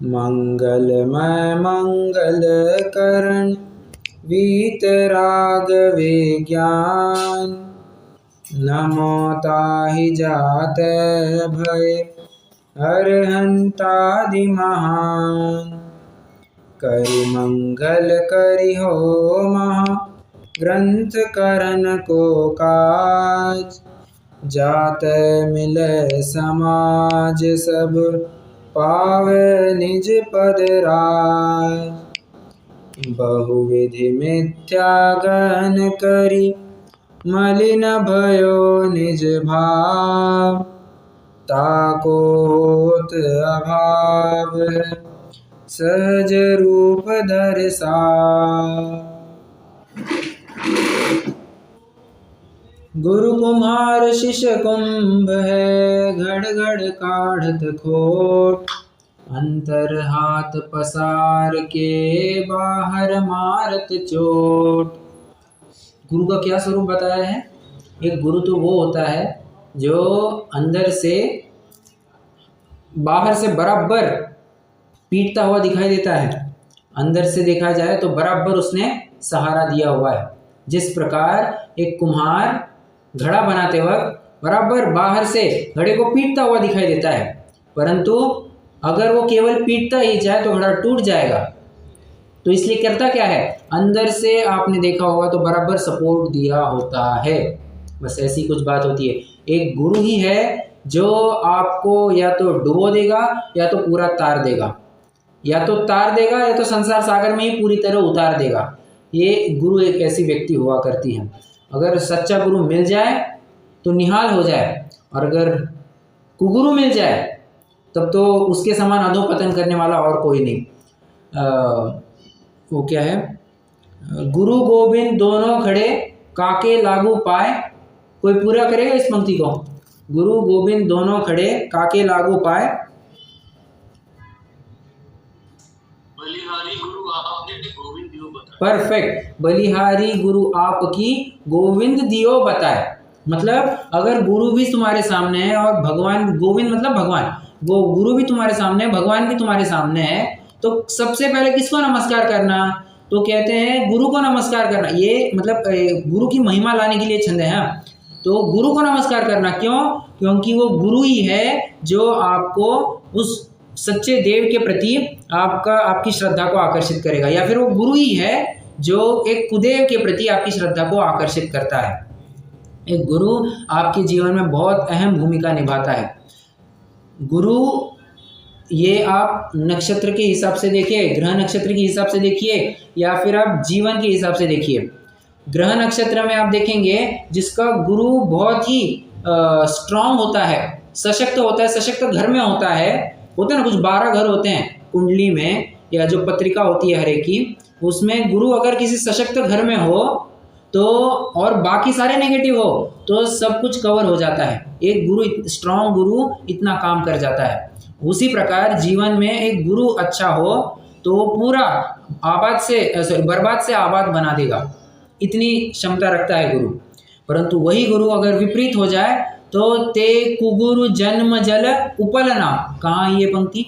मंगलमय मंगल करण वीतराग विज्ञान। नमो ताहि जाते भय अरहंतादि महान। करि मंगल करि हो महा ग्रंथ करन को काज। जाते मिले समाज सब पावे निज पद राज। बहुविधि मिथ्या गहन करी मलिन भयो निज भाव। ताको होत अभाव सहज रूप धर सार। गुरु कुम्हार शिष्य कुंभ है घड़ घड़ काढ़त खोट। अंतर हाथ पसार के बाहर मारत चोट। गुरु का क्या स्वरूप बताया है? एक गुरु तो वो होता है जो अंदर से बाहर से बराबर पीटता हुआ दिखाई देता है। अंदर से देखा जाए तो बराबर उसने सहारा दिया हुआ है। जिस प्रकार एक कुम्हार घड़ा बनाते वक्त बराबर बाहर से घड़े को पीटता हुआ दिखाई देता है, परंतु अगर वो केवल पीटता ही जाए तो घड़ा टूट जाएगा। तो इसलिए करता क्या है, अंदर से आपने देखा होगा तो बराबर सपोर्ट दिया होता है। बस ऐसी कुछ बात होती है। एक गुरु ही है जो आपको या तो डुबो देगा या तो पूरा तार देगा, या तो तार देगा या तो संसार सागर में ही पूरी तरह उतार देगा। ये गुरु एक ऐसी व्यक्ति हुआ करती है। अगर सच्चा गुरु मिल जाए तो निहाल हो जाए, और अगर कुगुरु मिल जाए तब तो उसके समान अधोपतन करने वाला और कोई नहीं। वो क्या है, गुरु गोविंद दोनों खड़े काके लागू पाए। कोई पूरा करेगा इस पंक्ति को? गुरु गोविंद दोनों खड़े काके लागू पाए। बलिहारी गुरु आपने गोविंद दियो बताए। परफेक्ट, बलिहारी गुरु आपकी गोविंद दियो बताए। मतलब अगर गुरु भी तुम्हारे सामने है और भगवान, गोविंद मतलब भगवान, वो गुरु भी तुम्हारे सामने है, भगवान भी तुम्हारे सामने है, तो सबसे पहले किसको नमस्कार करना? तो कहते हैं गुरु को नमस्कार करना। ये मतलब गुरु की महिमा लाने के लिए छंद है। तो गुरु को नमस्कार करना क्यों? क्योंकि वो गुरु ही है जो आपको उस सच्चे देव के प्रति आपकी श्रद्धा को आकर्षित करेगा, या फिर वो गुरु ही है जो एक कुदेव के प्रति आपकी श्रद्धा को आकर्षित करता है। एक गुरु आपके जीवन में बहुत अहम भूमिका निभाता है। गुरु ये आप नक्षत्र के हिसाब से देखिए, ग्रह नक्षत्र के हिसाब से देखिए, या फिर आप जीवन के हिसाब से देखिए। ग्रह नक्षत्र में आप देखेंगे जिसका गुरु बहुत ही स्ट्रांग होता है, सशक्त होता है, सशक्त घर में होता है। होते हैं ना कुछ 12 घर होते हैं कुंडली में, या जो पत्रिका होती है हर एक की, उसमें गुरु अगर किसी सशक्त घर में हो तो, और बाकी सारे नेगेटिव हो तो सब कुछ कवर हो जाता है। एक गुरु, स्ट्रांग गुरु इतना काम कर जाता है। उसी प्रकार जीवन में एक गुरु अच्छा हो तो पूरा बर्बाद से आबाद बना देगा, इतनी क्षमता रखता है गुरु। परंतु वही गुरु अगर विपरीत हो जाए तो ते कुगुरु जन्म जल उपलना। कहाँ ये पंक्ति?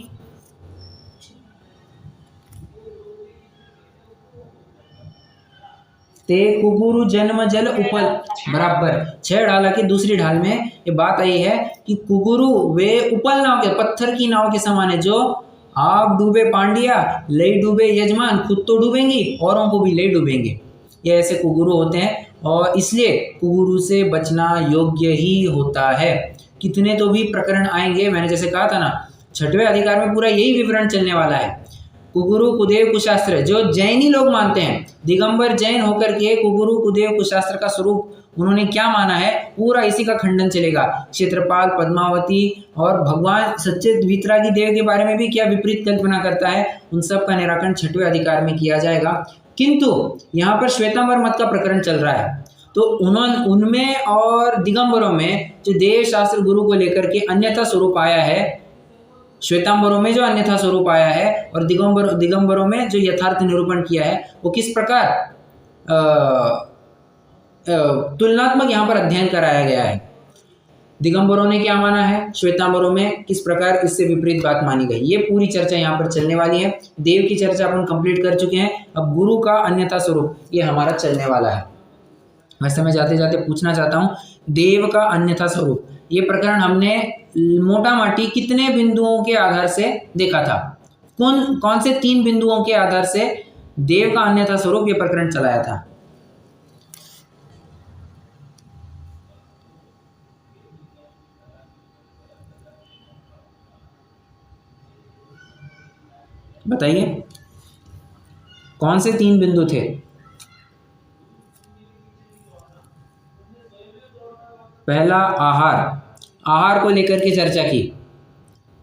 ते कुगुरु जन्म जल उपल, बराबर 6 ढाला की दूसरी ढाल में ये बात आई है कि कुगुरु वे उपल नाव के, पत्थर की नाव के समान है, जो आग डूबे पांडिया ले डूबे यजमान, खुद तो डूबेंगी औरों को भी ले डूबेंगे। ये ऐसे कुगुरु होते हैं, और इसलिए कुगुरु से बचना योग्य ही होता है। कितने तो भी प्रकरण आएंगे, मैंने जैसे कहा था ना, 6वें अधिकार में पूरा यही विवरण चलने वाला है। कुगुरु कुदेव कुशास्त्र जो जैनी लोग मानते हैं, दिगंबर जैन होकर के कुगुरु कुदेव कुशास्त्र का स्वरूप उन्होंने क्या माना है, पूरा इसी का खंडन चलेगा। क्षेत्रपाल, पद्मावती और भगवान सच्चे वितरागी देव के बारे में भी क्या विपरीत कल्पना करता है, उन सब का निराकरण 6वें अधिकार में किया जाएगा। किंतु यहाँ पर श्वेतांबर मत का प्रकरण चल रहा है, तो उनमें और दिगंबरों में जो देव शास्त्र गुरु को लेकर के अन्यथा स्वरूप आया है, श्वेतांबरों में जो अन्यथा स्वरूप आया है और दिगंबरों में जो यथार्थ निरूपण किया है, वो किस प्रकार तुलनात्मक यहाँ पर अध्ययन कराया गया है। दिगंबरों ने क्या माना है, श्वेतांबरों में किस प्रकार इससे विपरीत बात मानी गई, ये पूरी चर्चा यहाँ पर चलने वाली है। देव की चर्चा अपन कंप्लीट कर चुके हैं, अब गुरु का अन्यथा स्वरूप ये हमारा चलने वाला है। वैसे मैं जाते जाते पूछना चाहता हूँ, देव का अन्यथा स्वरूप ये प्रकरण हमने मोटा माटी कितने बिंदुओं के आधार से देखा था, कौन से 3 बिंदुओं के आधार से देव का अन्यथा स्वरूप ये प्रकरण चलाया था? बताइए कौन से 3 बिंदु थे? पहला आहार को लेकर के चर्चा की।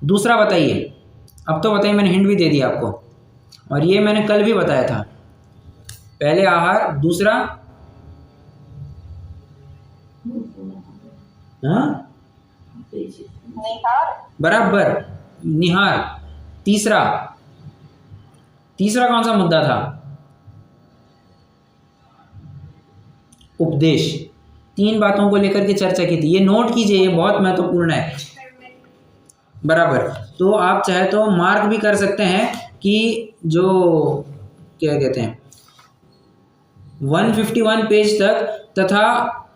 दूसरा बताइए, अब तो बताइए, मैंने हिंट भी दे दिया आपको, और ये मैंने कल भी बताया था। पहले आहार, दूसरा हाँ बराबर निहार, तीसरा कौन सा मुद्दा था? उपदेश। 3 बातों को लेकर के चर्चा की थी, ये नोट कीजिए, ये बहुत महत्वपूर्ण है। बराबर, तो आप चाहे तो मार्क भी कर सकते हैं कि जो क्या कहते हैं 151 पेज तक तथा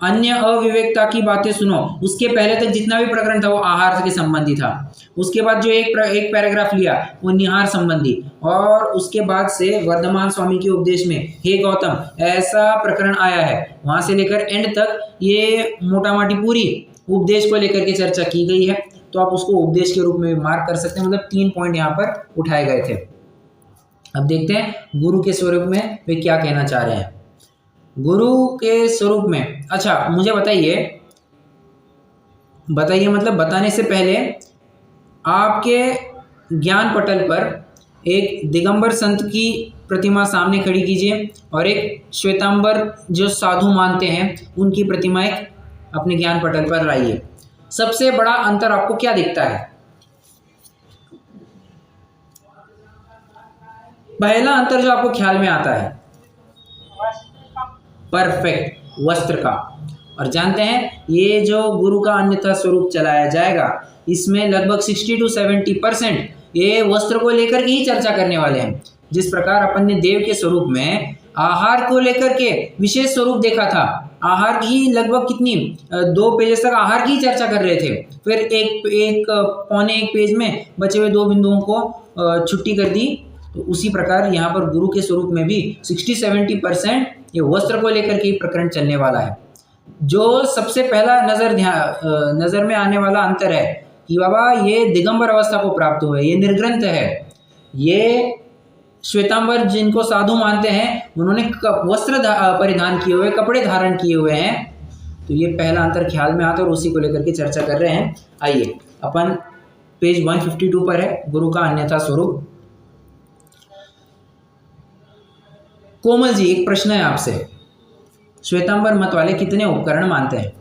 अन्य अविवेकता की बातें सुनो, उसके पहले तक जितना भी प्रकरण था वो आहार के संबंधी था। उसके बाद जो एक पैराग्राफ लिया वो निहार संबंधी, और उसके बाद से वर्धमान स्वामी के उपदेश में हे गौतम ऐसा प्रकरण आया है, वहां से लेकर एंड तक ये मोटा माटी पूरी उपदेश को लेकर के चर्चा की गई है। तो आप उसको उपदेश के रूप में भी मार्क कर सकते हैं, मतलब 3 पॉइंट यहाँ पर उठाए गए थे। अब देखते हैं गुरु के स्वरूप में वे क्या कहना चाह रहे हैं। गुरु के स्वरूप में, अच्छा मुझे बताइए मतलब बताने से पहले आपके ज्ञान पटल पर एक दिगंबर संत की प्रतिमा सामने खड़ी कीजिए और एक श्वेतांबर जो साधु मानते हैं उनकी प्रतिमाएं अपने ज्ञान पटल पर लाइए। सबसे बड़ा अंतर आपको क्या दिखता है? पहला अंतर जो आपको ख्याल में आता है, परफेक्ट, वस्त्र का। और जानते हैं ये जो गुरु का अन्यथा स्वरूप चलाया जाएगा इसमें लगभग 60 to 70% ये वस्त्र को लेकर के ही चर्चा करने वाले हैं। जिस प्रकार अपन ने देव के स्वरूप में आहार को लेकर के विशेष स्वरूप देखा था, आहार की लगभग कितनी 2 पेज तक आहार की चर्चा कर रहे थे, फिर एक पौने 1 पेज में बचे हुए 2 बिंदुओं को छुट्टी कर दी। तो उसी प्रकार यहाँ पर गुरु के स्वरूप में भी 60-70% ये वस्त्र को लेकर के प्रकरण चलने वाला है। जो सबसे पहला नजर में आने वाला अंतर है कि बाबा ये दिगंबर अवस्था को प्राप्त हुए, ये निर्ग्रंथ है, ये श्वेतांबर जिनको साधु मानते हैं उन्होंने वस्त्र परिधान किए हुए, कपड़े धारण किए हुए हैं। तो ये पहला अंतर ख्याल में आता है और उसी को लेकर के चर्चा कर रहे हैं। आइए अपन पेज 152 पर है, गुरु का अन्यथा स्वरूप। कोमल जी, एक प्रश्न है आपसे, श्वेतांबर मत वाले कितने उपकरण मानते हैं?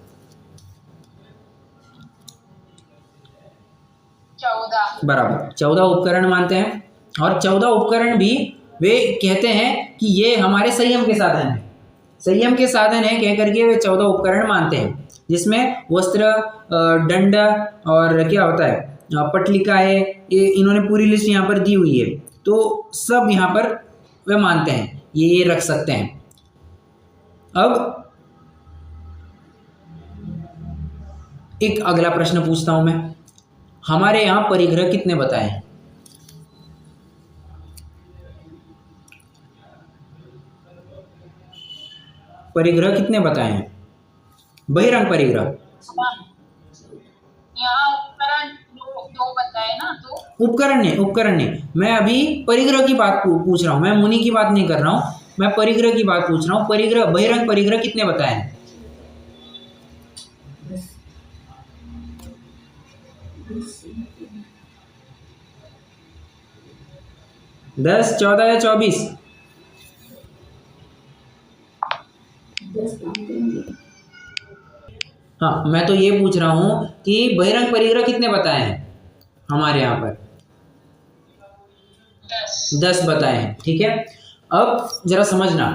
14 बराबर, 14 उपकरण मानते हैं। और 14 उपकरण भी वे कहते हैं कि ये हमारे संयम के साधन है, संयम के साधन है कह करके वे 14 उपकरण मानते हैं, जिसमें वस्त्र, दंड और क्या होता है पटलिका है, ये इन्होंने पूरी लिस्ट यहाँ पर दी हुई है। तो सब यहाँ पर वे मानते हैं, ये रख सकते हैं। अब एक अगला प्रश्न पूछता हूं मैं, हमारे यहाँ परिग्रह कितने बताए हैं? परिग्रह कितने बताए हैं? बहिरंग परिग्रह यहाँ उपकरण 2 बताए ना, 2 उपकरण नहीं, मैं अभी परिग्रह की बात पूछ रहा हूँ, मैं मुनि की बात नहीं कर रहा हूँ, मैं परिग्रह की बात पूछ रहा हूँ। परिग्रह, बहिरंग परिग्रह कितने बताए हैं? 10, 14 या 24? हाँ, मैं तो ये पूछ रहा हूँ कि बहिरंग परिग्रह कितने बताए हैं हमारे यहाँ पर? 10 बताए हैं, ठीक है। अब जरा समझना,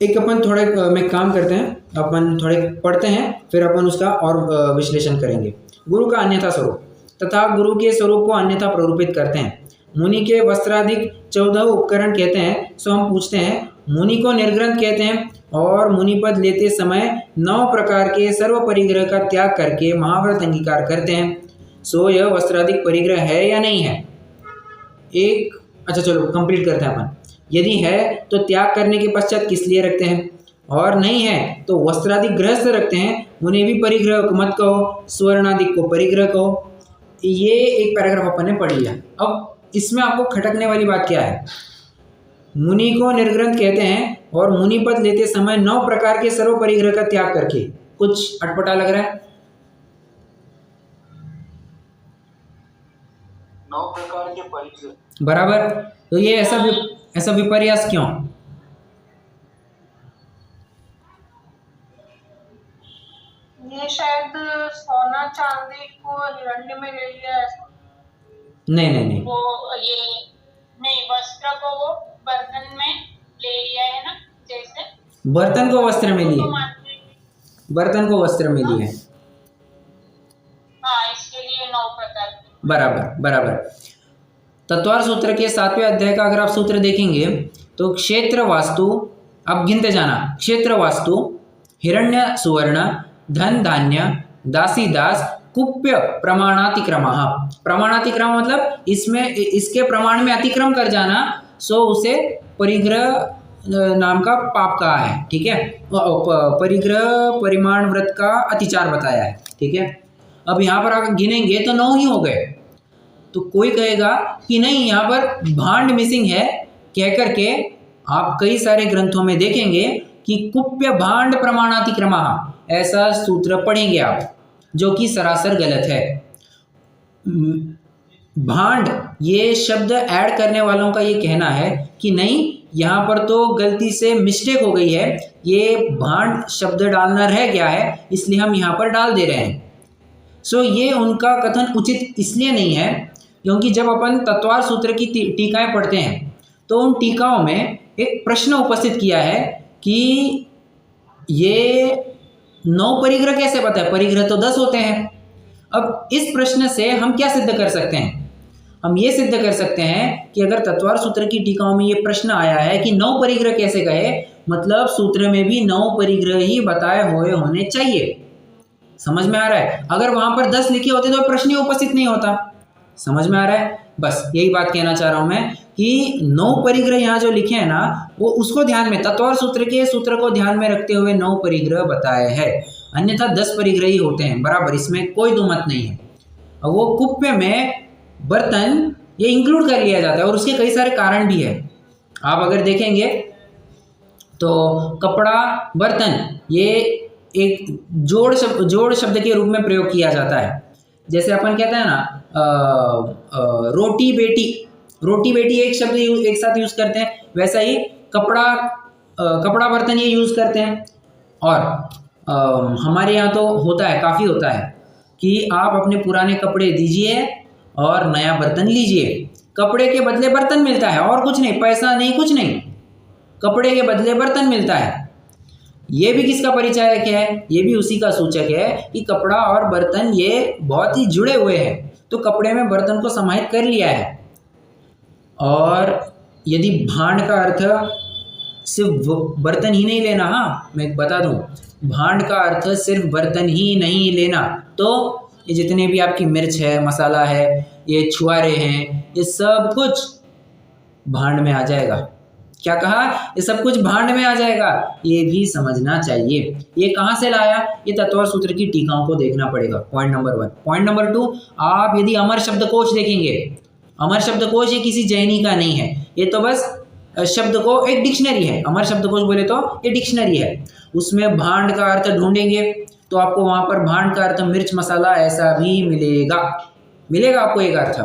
एक अपन थोड़े में काम करते हैं, अपन थोड़े पढ़ते हैं, फिर अपन उसका और विश्लेषण करेंगे। गुरु का अन्यथा स्वरूप तथा गुरु के स्वरूप को अन्यथा प्ररूपित करते हैं। मुनि के वस्त्राधिक 14 उपकरण कहते हैं। सो हम पूछते हैं, मुनि को निर्ग्रंथ कहते हैं और मुनि पद लेते समय 9 प्रकार के सर्व परिग्रह का त्याग करके महाव्रत अंगीकार करते हैं। सो यह वस्त्राधिक परिग्रह है या नहीं है? एक अच्छा चलो कंप्लीट करते हैं अपन। यदि है तो त्याग करने के पश्चात किस लिए रखते हैं, और नहीं है तो वस्त्राधिक ग्रह से रखते हैं। उन्हें भी परिग्रह मत कहो, स्वर्णाधिक को परिग्रह कहो। ये एक पैराग्राफ अपन ने पढ़ लिया। अब इसमें आपको खटकने वाली बात क्या है? मुनि को निर्ग्रंथ कहते हैं और मुनि पद लेते समय 9 प्रकार के सर्व परिग्रह का त्याग करके, कुछ अटपटा लग रहा है? 9 प्रकार के परिग्रह बराबर। तो ये ऐसा विपर्यास क्यों? ये शायद सोना चांदी को हिरण्य में ले लिया है। नहीं वो ये नहीं, वस्त्र को वो बर्तन में ले लिया है ना, जैसे बर्तन को वस्त्र में लिए, बर्तन को वस्त्र में लिए। हाँ, इसके लिए 9 प्रकार। बराबर। तत्वार सूत्र के 7वें अध्याय का अगर आप सूत्र देखेंगे तो क्षेत्र वास्तु, अब गिनते जाना, क्षेत्र वास्तु, हिरण्य सुवर्ण, धन धान्य, दासी दास, कुप्य प्रमाणातिक्रम। प्रमाणातिक्रम मतलब इसके प्रमाण में अतिक्रम कर जाना, सो उसे परिग्रह नाम का पाप कहा है। ठीक है, परिग्रह परिमाण व्रत का अतिचार बताया है। ठीक है, अब यहाँ पर अगर गिनेंगे तो 9 ही हो गए। तो कोई कहेगा कि नहीं, यहाँ पर भांड मिसिंग है, कह करके आप कई सारे ग्रंथों में देखेंगे कि कुप्य भांड प्रमाणातिक्रम, ऐसा सूत्र पढ़ेंगे आप, जो कि सरासर गलत है। भांड ये शब्द ऐड करने वालों का ये कहना है कि नहीं, यहाँ पर तो गलती से मिस्टेक हो गई है, ये भांड शब्द डालना रह गया है, इसलिए हम यहाँ पर डाल दे रहे हैं। सो ये उनका कथन उचित इसलिए नहीं है क्योंकि जब अपन तत्वार सूत्र की टीकाएं पढ़ते हैं तो उन टीकाओं में एक प्रश्न उपस्थित किया है कि ये 9 परिग्रह कैसे पता है, परिग्रह तो 10 होते हैं। अब इस प्रश्न से हम क्या सिद्ध कर सकते हैं? हम ये सिद्ध कर सकते हैं कि अगर तत्वार सूत्र की टीकाओं में ये प्रश्न आया है कि 9 परिग्रह कैसे कहे, मतलब सूत्र में भी 9 परिग्रह ही बताए हुए होने चाहिए। समझ में आ रहा है? अगर वहां पर 10 लिखे होते तो प्रश्न ही उपस्थित नहीं होता। समझ में आ रहा है? बस यही बात कहना चाह रहा हूं मैं कि 9 परिग्रह यहाँ जो लिखे हैं ना, वो उसको ध्यान में, तत्वार सूत्र के सूत्र को ध्यान में रखते हुए 9 परिग्रह बताए हैं। अन्यथा 10 परिग्रह ही होते हैं, बराबर, इसमें कोई दो मत नहीं है। और वो कुप्य में बर्तन ये इंक्लूड कर लिया जाता है और उसके कई सारे कारण भी है। आप अगर देखेंगे तो कपड़ा, बर्तन, ये एक जोड़ शब्द के रूप में प्रयोग किया जाता है। जैसे अपन कहते हैं ना रोटी बेटी एक शब्द एक साथ यूज करते हैं, वैसा ही कपड़ा बर्तन ये यूज करते हैं। और हमारे यहाँ तो होता है, काफ़ी होता है कि आप अपने पुराने कपड़े दीजिए और नया बर्तन लीजिए। कपड़े के बदले बर्तन मिलता है और कुछ नहीं, पैसा नहीं, कुछ नहीं, कपड़े के बदले बर्तन मिलता है। ये भी किसका परिचायक है? ये भी उसी का सूचक है कि कपड़ा और बर्तन ये बहुत ही जुड़े हुए हैं, तो कपड़े में बर्तन को समाहित कर लिया है। और यदि भांड का अर्थ सिर्फ बर्तन ही नहीं लेना, हाँ मैं बता दूं, भांड का अर्थ सिर्फ बर्तन ही नहीं लेना, तो ये जितने भी आपकी मिर्च है, मसाला है, ये छुआरे हैं, ये सब कुछ भांड में आ जाएगा। क्या कहा? ये सब कुछ भांड में आ जाएगा, ये भी समझना चाहिए। ये कहाँ से लाया? ये तत्वार सूत्र की टीकाओं को देखना पड़ेगा, पॉइंट नंबर 1। पॉइंट नंबर 2, आप यदि अमर शब्दकोश देखेंगे, अमर शब्दकोश ये किसी जैनी का नहीं है, ये तो बस शब्द को एक डिक्शनरी है। अमर शब्दकोश बोले तो ये डिक्शनरी है, उसमें भांड का अर्थ ढूंढेंगे तो आपको वहाँ पर भांड का अर्थ मिर्च मसाला ऐसा भी मिलेगा आपको एक अर्थ।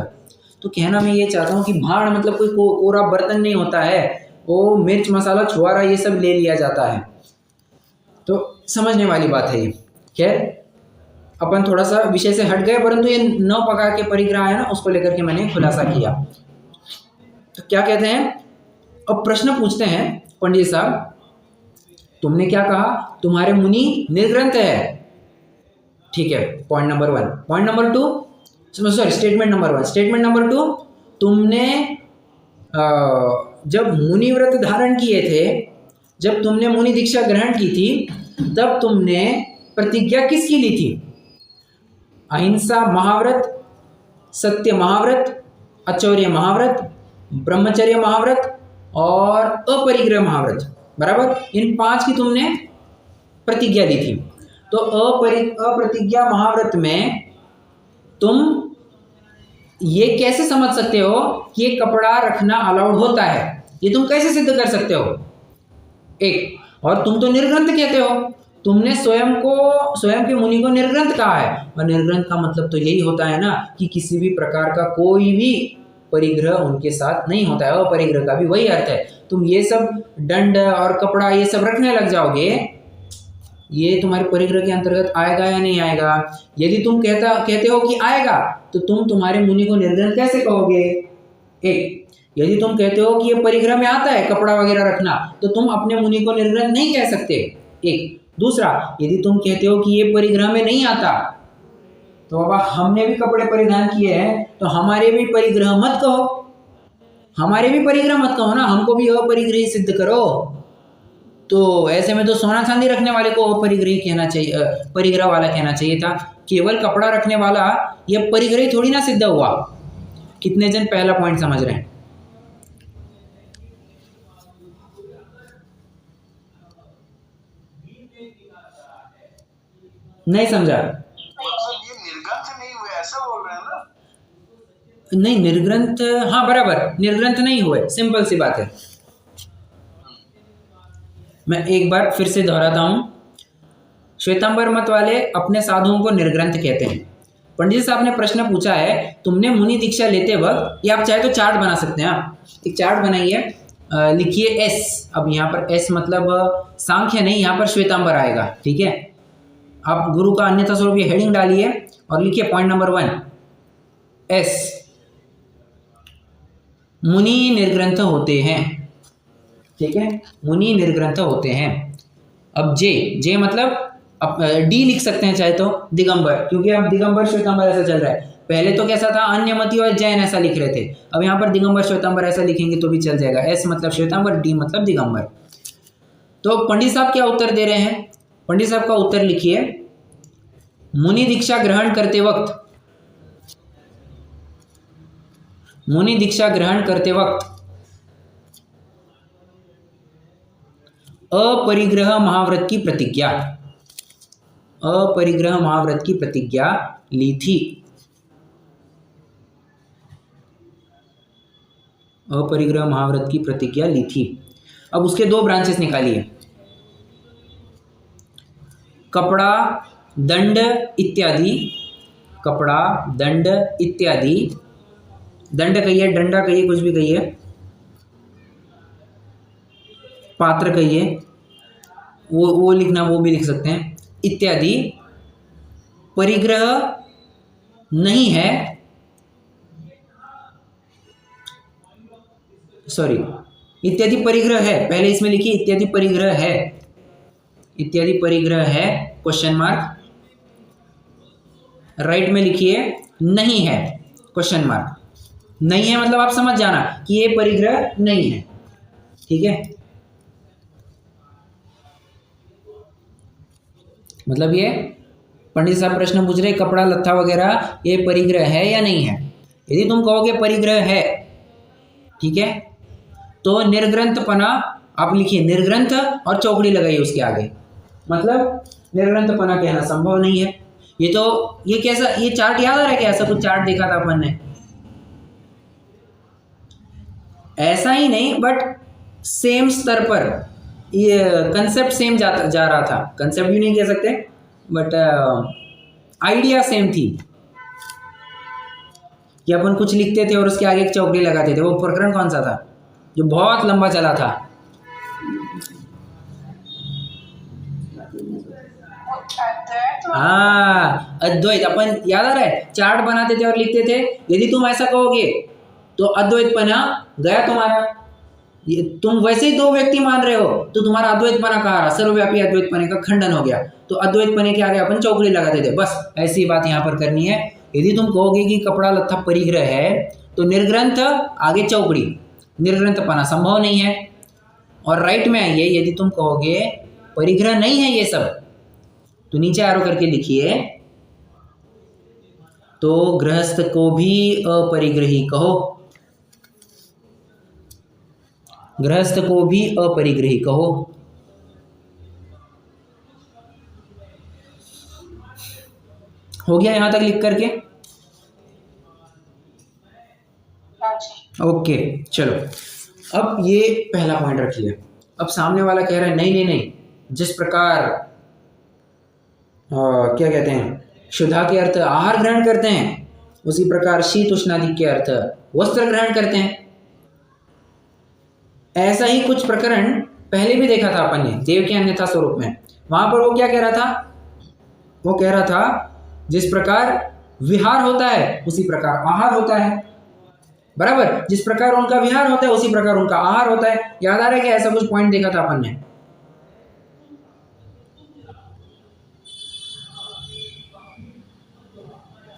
तो कहना मैं ये चाहता हूँ कि भांड मतलब कोई कोरा बर्तन नहीं होता है, वो मिर्च मसाला छुआरा ये सब ले लिया जाता है। तो समझने वाली बात है ये। खैर अपन थोड़ा सा विषय से हट गए, परंतु ये 9 प्रकार के परिग्रह है ना, उसको लेकर के मैंने खुलासा किया। तो क्या कहते हैं, अब प्रश्न पूछते हैं पंडित साहब तुमने क्या कहा, तुम्हारे मुनि निर्ग्रंथ है। ठीक है, point number 1। Point number 2, sorry statement number 1। Statement number 2, तुमने जब मुनि व्रत धारण किए थे, जब तुमने मुनि दीक्षा ग्रहण की थी, तब तुमने प्रतिज्ञा किसकी ली थी? अहिंसा महाव्रत, सत्य महाव्रत, अचौर्य महाव्रत, ब्रह्मचर्य महाव्रत और अपरिग्रह महाव्रत, बराबर। इन 5 की तुमने प्रतिज्ञा ली थी। तो अप्रतिज्ञा महाव्रत में तुम ये कैसे समझ सकते हो कि ये कपड़ा रखना अलाउड होता है? ये तुम कैसे सिद्ध कर सकते हो? एक, और तुम तो निर्ग्रंथ कहते हो, तुमने स्वयं के मुनि को निर्ग्रंथ कहा है, और निर्ग्रंथ का मतलब तो यही होता है ना कि किसी भी प्रकार का कोई भी परिग्रह उनके साथ नहीं होता है। अपरिग्रह का भी वही अर्थ है। तुम ये सब दंड और कपड़ा ये सब रखने लग जाओगे, ये तुम्हारे परिग्रह के अंतर्गत आएगा या नहीं आएगा? यदि तुम कहते हो कि आएगा, तो तुम तुम्हारे मुनि को निर्ग्रंथ कैसे कहोगे? एक, यदि तुम कहते हो कि ये परिग्रह में आता है कपड़ा वगैरह रखना, तो तुम अपने मुनि को निर्ग्रंथ नहीं कह सकते। एक। दूसरा, यदि तुम कहते हो कि ये परिग्रह में नहीं आता, तो बाबा हमने भी कपड़े परिधान किए हैं, तो हमारे भी परिग्रह मत कहो, हमारे भी परिग्रह मत कहो ना, हमको भी अपरिग्रही सिद्ध करो। तो ऐसे में तो सोना चांदी रखने वाले को अपरिग्रही कहना चाहिए, परिग्रह वाला कहना चाहिए था। केवल कपड़ा रखने वाला ये परिग्रही थोड़ी ना सिद्ध हुआ। कितने जन पहला पॉइंट समझ रहे हैं? नहीं समझा? मतलब ये निर्ग्रंथ नहीं हुए ऐसा बोल रहे हैं ना? नहीं, निर्ग्रंथ, हाँ बराबर, निर्ग्रंथ नहीं हुए, सिंपल सी बात है। मैं एक बार फिर से दोहराता हूँ, श्वेतांबर मत वाले अपने साधुओं को निर्ग्रंथ कहते हैं। पंडित साहब ने प्रश्न पूछा है, तुमने मुनि दीक्षा लेते वक्त, ये आप चाहे तो चार्ट बना सकते हैं, आप एक चार्ट बनाइए, लिखिए एस। अब यहाँ पर एस मतलब सांख्य नहीं, यहाँ पर श्वेतांबर आएगा, ठीक है। आप गुरु का अन्यथा स्वरूप ये हेडिंग डालिए और लिखिए पॉइंट नंबर 1 एस, मुनि निर्ग्रंथ होते हैं, ठीक है, मुनि निर्ग्रंथ होते हैं। अब जे मतलब अब डी लिख सकते हैं चाहे तो, दिगंबर, क्योंकि अब दिगंबर श्वेतांबर ऐसा चल रहा है। पहले तो कैसा था, अन्यमति और जैन ऐसा लिख रहे थे, अब यहाँ पर दिगंबर श्वेतांबर ऐसा लिखेंगे तो भी चल जाएगा। एस मतलब श्वेतांबर, डी मतलब दिगंबर। तो पंडित साहब क्या उत्तर दे रहे हैं? पंडित साहब का उत्तर लिखिए, मुनि दीक्षा ग्रहण करते वक्त, मुनि दीक्षा ग्रहण करते वक्त अपरिग्रह महाव्रत की प्रतिज्ञा, अपरिग्रह महाव्रत की प्रतिज्ञा ली थी। अपरिग्रह महाव्रत की प्रतिज्ञा ली थी। अब उसके 2 ब्रांचेस निकालिए, कपड़ा, दंड इत्यादि, कपड़ा, दंड इत्यादि, दंड कहिए, डंडा कहिए, कुछ भी कहिए, पात्र कहिए, वो लिखना, वो भी लिख सकते हैं, इत्यादि परिग्रह नहीं है, सॉरी इत्यादि परिग्रह है, पहले इसमें लिखिए इत्यादि परिग्रह है, इत्यादि परिग्रह है क्वेश्चन मार्क, राइट में लिखिए नहीं है क्वेश्चन मार्क। नहीं है मतलब आप समझ जाना कि ये परिग्रह नहीं है, ठीक है। मतलब ये पंडित साहब प्रश्न पूछ रहे कपड़ा लत्था वगैरह ये परिग्रह है या नहीं है। यदि तुम कहोगे परिग्रह है, ठीक है, तो निर्ग्रंथपना आप लिखिए, निर्ग्रंथ और चौकड़ी लगाइए उसके आगे, मतलब निर्ग्रंथपना कहना संभव नहीं है। ये तो ये कैसा, ये चार्ट याद आ रहा है क्या? ऐसा कुछ चार्ट देखा था अपन ने, ऐसा ही नहीं बट सेम स्तर पर ये कंसेप्ट सेम जा रहा था, कंसेप्ट भी नहीं कह सकते बट आइडिया सेम थी कि अपन कुछ लिखते थे और उसके आगे एक चौकड़ी लगाते थे। वो प्रकरण कौन सा था जो बहुत लंबा चला था? हाँ, अद्वैत। अपन याद आ रहा है, चार्ट बनाते थे और लिखते थे। यदि तुम ऐसा कहोगे तो अद्वैतपना गया तुम्हारा, ये तुम वैसे ही दो व्यक्ति मान रहे हो तो तुम्हारा अद्वैतपना कहाँ रहा, सर्वव्यापी अद्वैतपने का खंडन हो गया। तो अद्वैतपने के आगे अपन चौकड़ी लगा देते, बस ऐसी बात यहाँ पर करनी है। यदि तुम कहोगे कि कपड़ा लत्था परिग्रह है तो निर्ग्रंथ आगे चौकड़ी, निर्ग्रंथपना संभव नहीं है। और राइट में आइए, यदि तुम कहोगे परिग्रह नहीं है ये सब तो नीचे आरो करके लिखिए, तो गृहस्थ को भी अपरिग्रही कहो, गृहस्थ को भी अपरिग्रही कहो। हो गया यहां तक लिख करके? ओके चलो, अब ये पहला पॉइंट रख लिया। अब सामने वाला कह रहा है नहीं नहीं नहीं, जिस प्रकार क्या कहते हैं क्षुधा के अर्थ आहार ग्रहण करते हैं, उसी प्रकार शीत उष्णादि के अर्थ वस्त्र ग्रहण करते हैं। ऐसा ही कुछ प्रकरण पहले भी देखा था अपन ने देव के अन्यथा स्वरूप में। वहां पर वो क्या कह रहा था, वो कह रहा था जिस प्रकार विहार होता है उसी प्रकार आहार होता है, बराबर, जिस प्रकार उनका विहार होता है उसी प्रकार उनका आहार होता है। याद आ रहा है कि ऐसा कुछ पॉइंट देखा था अपन ने?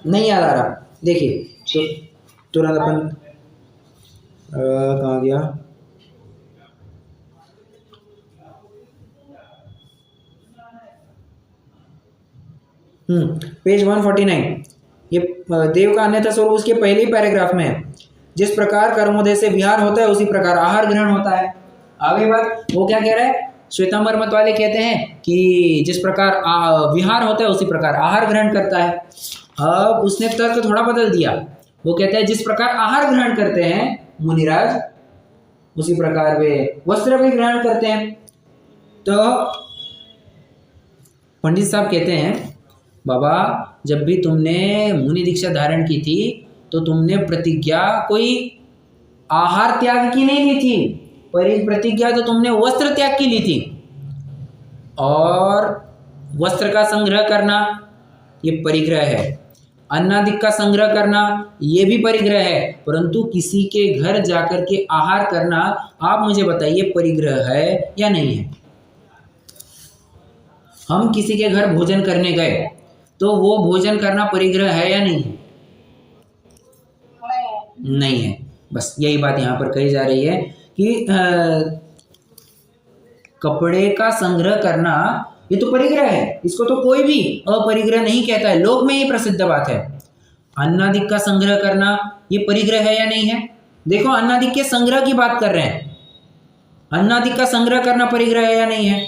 नहीं याद आ रहा? देखिए तो तुरंत अपन कहाँ गया, पेज 149, ये देव का अन्यथा स्वरूप उसके पहले ही पैराग्राफ में है। जिस प्रकार कर्मोदय से विहार होता है उसी प्रकार आहार ग्रहण होता है। आगे बात वो क्या कह रहा है, श्वेतांबर मत वाले कहते हैं कि जिस प्रकार विहार होता है उसी प्रकार आहार ग्रहण करता है। अब उसने तर्क थोड़ा बदल दिया, वो कहते हैं जिस प्रकार आहार ग्रहण करते हैं मुनिराज उसी प्रकार वे वस्त्र भी ग्रहण करते हैं। तो पंडित साहब कहते हैं बाबा जब भी तुमने मुनि दीक्षा धारण की थी तो तुमने प्रतिज्ञा कोई आहार त्याग की नहीं ली थी, प्रतिज्ञा तो तुमने वस्त्र त्याग की ली थी। और वस्त्र का संग्रह करना ये परिग्रह है, अन्नादिक का संग्रह करना ये भी परिग्रह है, परंतु किसी के घर जाकर के आहार करना आप मुझे बताइए परिग्रह है या नहीं है? हम किसी के घर भोजन करने गए तो वो भोजन करना परिग्रह है या नहीं है? नहीं है। बस यही बात यहाँ पर कही जा रही है कि कपड़े का संग्रह करना ये तो परिग्रह है, इसको तो कोई भी अपरिग्रह नहीं कहता है, लोक में ये प्रसिद्ध बात है। अन्नादिक का संग्रह करना ये परिग्रह है या नहीं है? देखो अन्नादिक के संग्रह की बात कर रहे हैं, अन्नादिक का संग्रह करना परिग्रह है या नहीं है?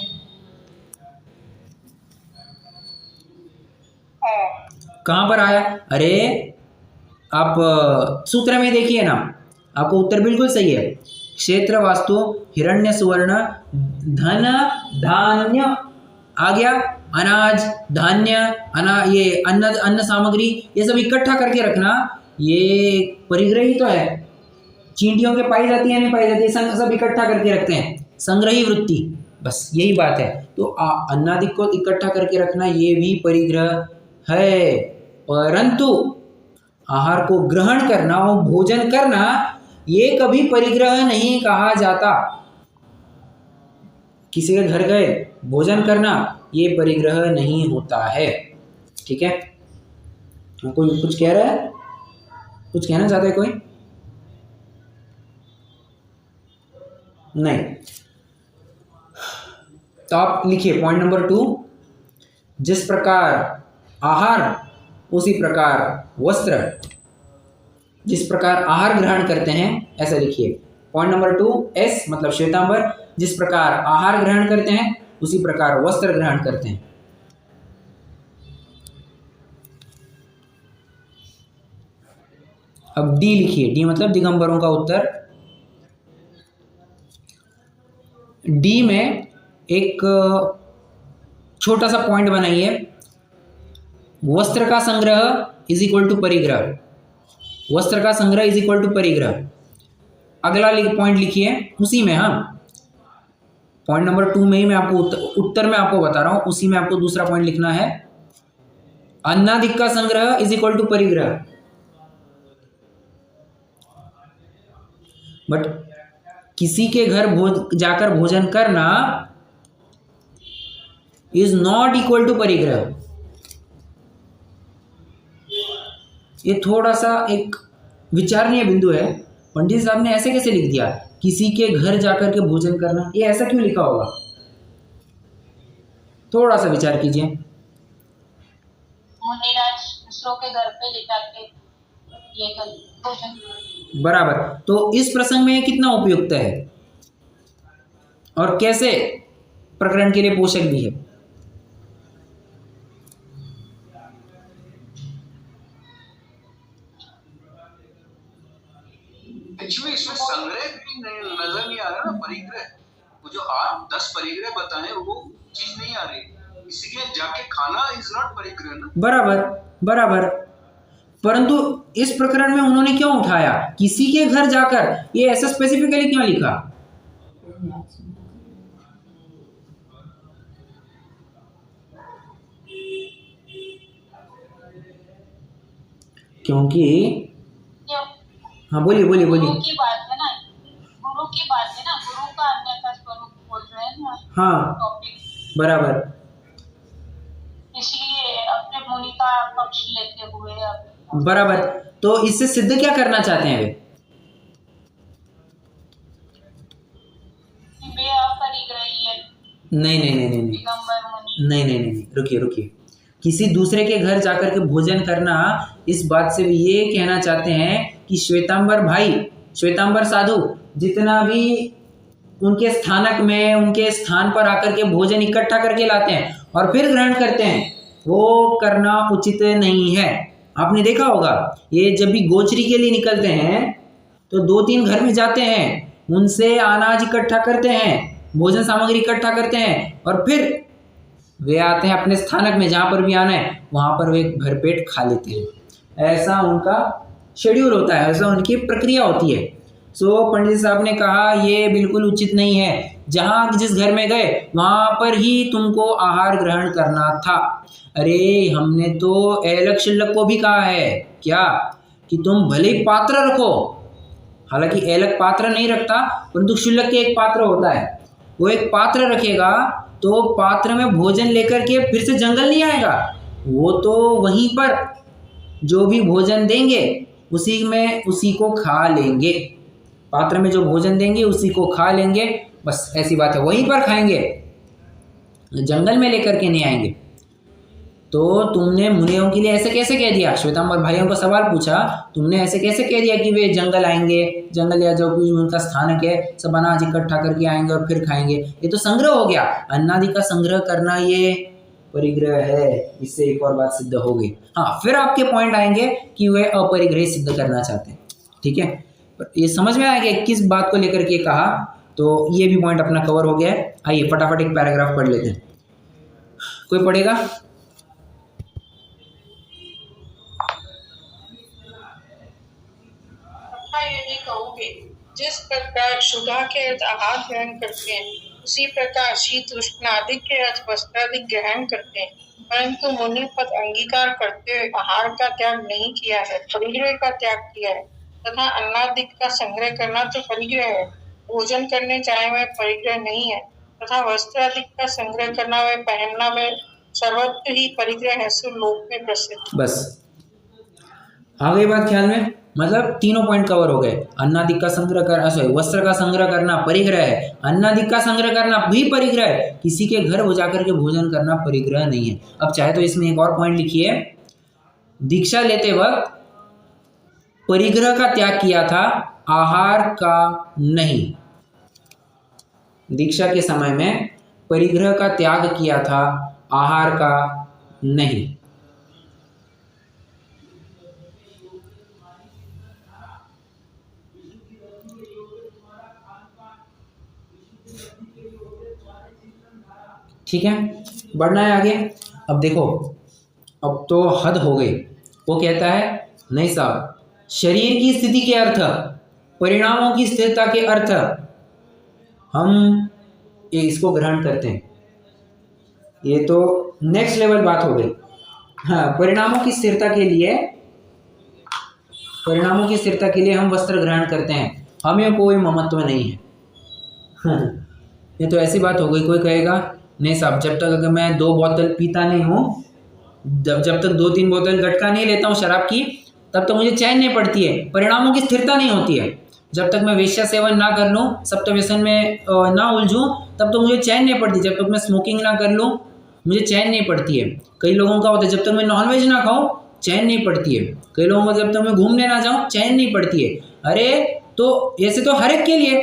कहां पर आया? अरे आप सूत्र में देखिए ना, आपको उत्तर बिल्कुल सही है। क्षेत्र वास्तु हिरण्य सुवर्ण धन धान्य आ गया, अनाज धान्य ये अन्न सामग्री ये सब इकट्ठा करके रखना ये परिग्रह ही तो है। चींटियों के पाई जाती है नहीं पाई जाती है, सब इकट्ठा करके रखते हैं, संग्रही वृत्ति, बस यही बात है। तो अन्नादिक को इकट्ठा करके रखना ये भी परिग्रह है, परंतु आहार को ग्रहण करना और भोजन करना ये कभी परिग्रह नहीं कहा जाता। किसी के घर गए भोजन करना ये परिग्रह नहीं होता है, ठीक है? कोई कुछ कह रहा है, कुछ कहना चाहता है कोई? नहीं। तो आप लिखिए पॉइंट नंबर 2, जिस प्रकार आहार उसी प्रकार वस्त्र, जिस प्रकार आहार ग्रहण करते हैं ऐसा लिखिए। पॉइंट नंबर 2 एस मतलब श्वेतांबर, जिस प्रकार आहार ग्रहण करते हैं उसी प्रकार वस्त्र ग्रहण करते हैं। अब डी लिखिए, डी मतलब दिगंबरों का उत्तर। डी में एक छोटा सा पॉइंट बनाइए, वस्त्र का संग्रह इज इक्वल टू परिग्रह, वस्त्र का संग्रह इज इक्वल टू परिग्रह। अगला पॉइंट लिखिए उसी में, हाँ पॉइंट नंबर 2 में ही मैं आपको उत्तर में आपको बता रहा हूं, उसी में आपको दूसरा पॉइंट लिखना है, अन्नादिक का संग्रह इज इक्वल टू परिग्रह। बट किसी के घर जाकर भोजन करना इज नॉट इक्वल टू परिग्रह। ये थोड़ा सा एक विचारणीय बिंदु है। पंडित साहब ने ऐसे कैसे लिख दिया, किसी के घर जाकर के भोजन करना, ये ऐसा क्यों लिखा होगा? थोड़ा सा विचार कीजिए। मुनिराज दूसरों के घर पे ले जाके ये भोजन। बराबर। तो इस प्रसंग में कितना उपयुक्त है और कैसे प्रकरण के लिए पोषक भी है? एक्चुअली इसमें संग्रह भी नजर नहीं आ रहा ना, परिग्रह। वो जो 8-10 परिग्रह बताए वो चीज नहीं आ रही, इसलिए जाके खाना इज नॉट परिग्रह ना। बराबर बराबर। परंतु इस प्रकरण में उन्होंने क्यों उठाया किसी के घर जाकर, ये ऐसा स्पेसिफिकली क्यों लिखा? क्योंकि हाँ बोलिए बोलिए बोलिए। गुरु की बात है ना, गुरु की बात है ना, गुरु का अन्यथा स्वरूप बोल रहे हैं ना। हाँ टॉपिक बराबर। इसलिए अपने मुनि का पक्ष लेते हुए बराबर। तो इससे सिद्ध क्या करना चाहते हैं वे अपरिग्रही है। नहीं नहीं नहीं नहीं दिगंबर मुनि। नहीं नहीं नहीं, रुकिए रुकिए। किसी दूसरे के घर जाकर के भोजन करना, इस बात से भी ये कहना चाहते हैं कि श्वेतांबर भाई, श्वेतांबर साधु जितना भी उनके स्थानक में, उनके स्थान पर आकर के भोजन इकट्ठा करके लाते हैं और फिर ग्रहण करते हैं, वो करना उचित नहीं है। आपने देखा होगा, ये जब भी गोचरी के लिए निकलते हैं तो 2-3 घर में जाते हैं, उनसे अनाज इकट्ठा करते हैं, भोजन सामग्री इकट्ठा करते हैं और फिर वे आते हैं अपने स्थानक में, जहाँ पर भी आना है वहाँ पर वे भरपेट खा लेते हैं। ऐसा उनका शेड्यूल होता है, ऐसा उनकी प्रक्रिया होती है। सो पंडित साहब ने कहा ये बिल्कुल उचित नहीं है। जहाँ जिस घर में गए वहाँ पर ही तुमको आहार ग्रहण करना था। अरे हमने तो एलक शिल्लक को भी कहा है क्या कि तुम भले ही पात्र रखो, हालांकि एलक पात्र नहीं रखता परंतु शिल्लक के एक पात्र होता है, वो एक पात्र रखेगा तो पात्र में भोजन लेकर के फिर से जंगल नहीं आएगा, वो तो वहीं पर जो भी भोजन देंगे उसी में उसी को खा लेंगे। पात्र में जो भोजन देंगे उसी को खा लेंगे, बस ऐसी बात है, वहीं पर खाएंगे, जंगल में लेकर के नहीं आएंगे। तो तुमने मुनियों के लिए ऐसे कैसे कह दिया? श्वेतांबर भाइयों को सवाल पूछा, तुमने ऐसे कैसे कह दिया कि वे जंगल आएंगे, जंगल या जो कुछ उनका स्थानक है सब अनाज इकट्ठा करके आएंगे और फिर खाएंगे? ये तो संग्रह हो गया, अन्नादि का संग्रह करना ये परिग्रह है। इससे एक और बात सिद्ध हो गई। हाँ, फिर आपके पॉइंट आएंगे कि वे अपरिग्रह सिद्ध करना चाहते हैं, ठीक है। ये समझ में आया कि किस बात को लेकर के कहा, तो ये भी पॉइंट अपना कवर हो गया है। आइए फटाफट एक पैराग्राफ पढ़ लेते हैं। कोई पढ़ेगा? यदि कहोगे जिस प्रकार क्षुधा के अर्थ आहार ग्रहण करते हैं उसी प्रकार शीत उष्ण आदि के अर्थ वस्त्रादि ग्रहण करते हैं, परंतु मुनि पद अंगीकार करते हुए आहार का त्याग नहीं किया है, परिग्रह का त्याग किया है। तथा अन्नादि का संग्रह करना तो परिग्रह है, भोजन करने चाहे वह परिग्रह नहीं है। तथा वस्त्र आदि का संग्रह करना वह पहनना वह सर्वत्र ही परिग्रह है, सो लोक में प्रसिद्ध। बस आ गई बात ख्याल में? मतलब तीनों पॉइंट कवर हो गए। अन्नादि का संग्रह कर, सॉरी वस्त्र का संग्रह करना परिग्रह है, अन्नादि का संग्रह करना भी परिग्रह है, किसी के घर हो जाकर के भोजन करना परिग्रह नहीं है। अब चाहे तो इसमें एक और पॉइंट लिखिए, दीक्षा लेते वक्त परिग्रह का त्याग किया था, आहार का नहीं। दीक्षा के समय में परिग्रह का त्याग किया था, आहार का नहीं। ठीक है, बढ़ना है आगे। अब देखो, अब तो हद हो गई। वो कहता है नहीं साहब, शरीर की स्थिति के अर्थ, परिणामों की स्थिरता के अर्थ हम इसको ग्रहण करते हैं। ये तो नेक्स्ट लेवल बात हो गई। हाँ, परिणामों की स्थिरता के लिए, परिणामों की स्थिरता के लिए हम वस्त्र ग्रहण करते हैं, हमें कोई ममत्व नहीं है। ये तो ऐसी बात हो गई, कोई कहेगा नहीं साहब जब तक अगर मैं 2 बोतल पीता नहीं हूँ, जब तक 2-3 बोतल गटका नहीं लेता हूँ शराब की, तब तक मुझे चैन नहीं पड़ती है, परिणामों की स्थिरता नहीं होती है। जब तक मैं वेश्या सेवन ना कर लूँ, सप्त व्यसन में ना उलझूँ, तब तक मुझे चैन नहीं पड़ती। जब तक मैं स्मोकिंग ना कर लूँ, मुझे चैन नहीं पड़ती है। कई लोगों का होता है जब तक मैं नॉनवेज ना खाऊं चैन नहीं पड़ती है। कई लोगों को जब तक मैं घूमने ना जाऊं चैन नहीं पड़ती है। अरे तो ऐसे तो हर एक के लिए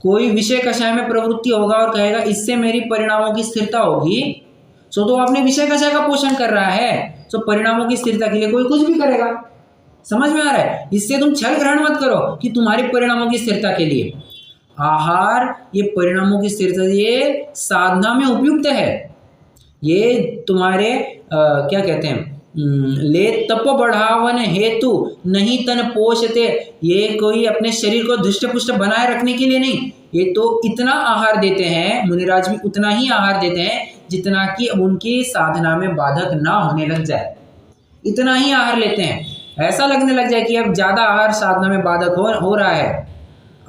कोई विषय कषाय में प्रवृत्ति होगा और कहेगा इससे मेरी परिणामों की स्थिरता होगी, सो तो अपने विषय कषाय का पोषण कर रहा है, सो परिणामों की स्थिरता के लिए कोई कुछ भी करेगा। समझ में आ रहा है? इससे तुम छल ग्रहण मत करो कि तुम्हारे परिणामों की स्थिरता के लिए आहार ये परिणामों की स्थिरता ये साधना में उपयुक्त है। ये तुम्हारे क्या कहते हैं ले तप बढ़ावन हेतु नहीं तन पोषते, ये कोई अपने शरीर को धृष्ट पुष्ट बनाए रखने के लिए नहीं, ये तो इतना आहार देते हैं, मुनिराज भी उतना ही आहार देते हैं जितना कि उनकी साधना में बाधक ना होने लग जाए, इतना ही आहार लेते हैं। ऐसा लगने लग जाए कि अब ज़्यादा आहार साधना में बाधक हो रहा है,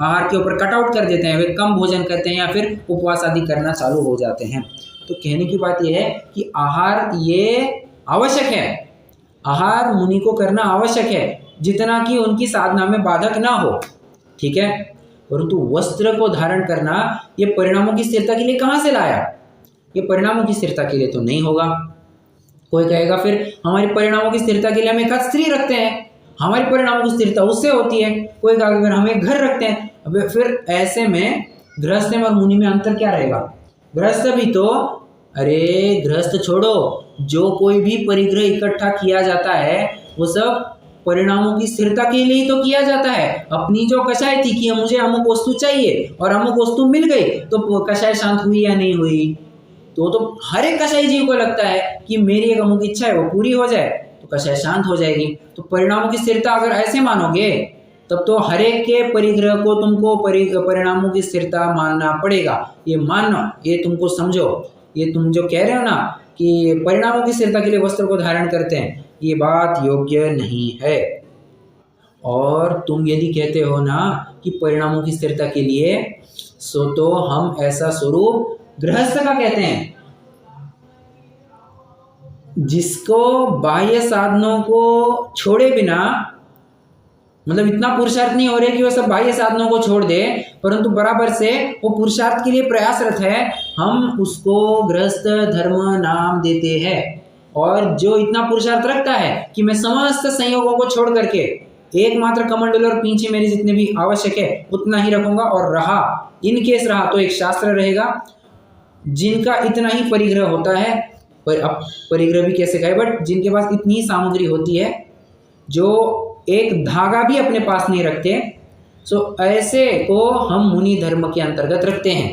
आहार के ऊपर कटआउट कर देते हैं, वे कम भोजन करते हैं या फिर उपवास आदि करना चालू हो जाते हैं। तो कहने की बात यह है कि आहार ये आवश्यक है, आहार मुनि को करना आवश्यक है जितना कि उनकी साधना में बाधक ना हो, ठीक है। परंतु वस्त्र को धारण करना ये परिणामों की स्थिरता के लिए कहाँ से लाया? ये परिणामों की स्थिरता के लिए तो नहीं होगा। कोई कहेगा फिर हमारी परिणामों की स्थिरता के लिए हम एक हाथ स्त्री रखते हैं, हमारी परिणामों की स्थिरता उससे होती है। कोई कहेगा फिर हम एक घर रखते हैं, अब फिर ऐसे में गृहस्थ और मुनि में अंतर क्या रहेगा? गृहस्थ भी तो, अरे गृहस्थ छोड़ो, जो कोई भी परिग्रह इकट्ठा किया जाता है वो सब परिणामों की स्थिरता के लिए ही तो किया जाता है। अपनी जो कषाय थी कि मुझे अमुक वस्तु चाहिए और अमुक वस्तु मिल गई तो कषाय शांत हुई या नहीं हुई, तो हर एक कषाय जीव को लगता है कि मेरी एक अमुक इच्छा है वो पूरी हो जाए तो कषाय शांत हो जाएगी। तो परिणामों की स्थिरता अगर ऐसे मानोगे तब तो हर एक के परिग्रह को तुमको परिणामों की स्थिरता मानना पड़ेगा। ये मानो, ये तुमको समझो, ये तुम जो कह रहे हो ना कि परिणामों की स्थिरता के लिए वस्त्र को धारण करते हैं, ये बात योग्य नहीं है। और तुम यदि कहते हो ना कि परिणामों की स्थिरता के लिए, सो तो हम ऐसा स्वरूप गृहस्थ का कहते हैं जिसको बाह्य साधनों को छोड़े बिना, मतलब इतना पुरुषार्थ नहीं हो रहे कि वो सब बाह्य साधनों को छोड़ दे, परंतु बराबर से वो पुरुषार्थ के लिए प्रयासरत है, हम उसको गृहस्थ धर्म नाम देते हैं। और जो इतना पुरुषार्थ रखता है कि मैं समस्त संयोगों को छोड़ करके एकमात्र कमंडल और पीछे मेरी जितने भी आवश्यक है उतना ही रखूंगा, और रहा इन केस रहा तो एक शास्त्र रहेगा। जिनका इतना ही परिग्रह होता है, पर अब परिग्रह भी कैसे कहे, बट जिनके पास इतनी सामग्री होती है जो एक धागा भी अपने पास नहीं रखते, सो ऐसे को हम मुनि धर्म के अंतर्गत रखते हैं।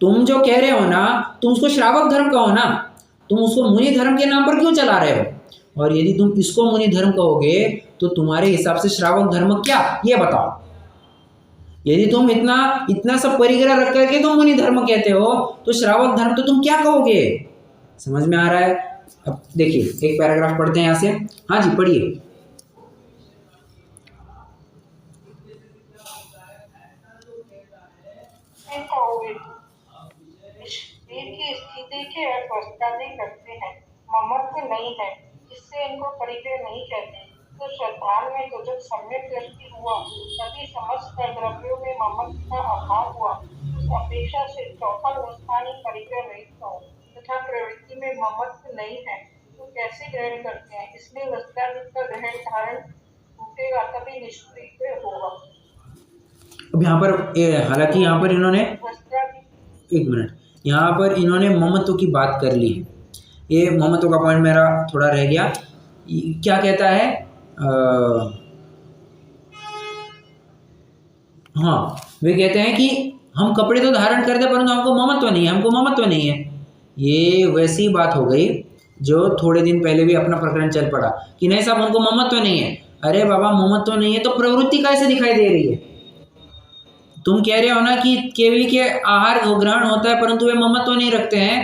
तुम जो कह रहे हो ना, तुम उसको श्रावक धर्म कहो ना, तुम उसको मुनि धर्म के नाम पर क्यों चला रहे हो? और यदि तुम इसको मुनि धर्म कहोगे तो तुम्हारे हिसाब से श्रावक धर्म क्या, ये बताओ। यदि तुम इतना सब परिग्रह रख करके तुम मुनि धर्म कहते हो तो श्रावक धर्म तो तुम क्या कहोगे? समझ में आ रहा है? अब देखिए एक पैराग्राफ पढ़ते हैं यहाँ से। हाँ जी पढ़िए। शरीर की स्थिति के अस्वस्थादि करते हैं, ममत्व नहीं है, इससे इनको परिग्रह नहीं कहते। तो श्रद्धान में तो जब सम्यक दृष्टि हुआ तभी समस्त द्रव्यों में ममत्व का अभाव हुआ, उस अपेक्षा से चौथा अवस्थानी परिग्रह रहित हो तथा प्रवृत्ति में ममत्व नहीं है तो कैसे ग्रहण करते हैं? इसलिए वस्त्रादि का ग्रहण धारण टूटेगा तभी निष्क्रिय होगा। अब यहाँ पर हालांकि यहाँ पर इन्होंने एक मिनट, यहाँ पर इन्होंने ममत्व की बात कर ली है। ये ममत्व का पॉइंट मेरा थोड़ा रह गया। क्या कहता है? हाँ, वे कहते हैं कि हम कपड़े तो धारण करते परंतु हमको ममत्व नहीं है, हमको ममत्व नहीं है। ये वैसी बात हो गई जो थोड़े दिन पहले भी अपना प्रकरण चल पड़ा कि नहीं साहब हमको ममत्व नहीं है। अरे बाबा ममत्व नहीं है तो प्रवृत्ति कैसे दिखाई दे रही है? तुम कह रहे हो ना कि केवल के आहार ग्रहण होता है परंतु वे ममत्व नहीं रखते हैं।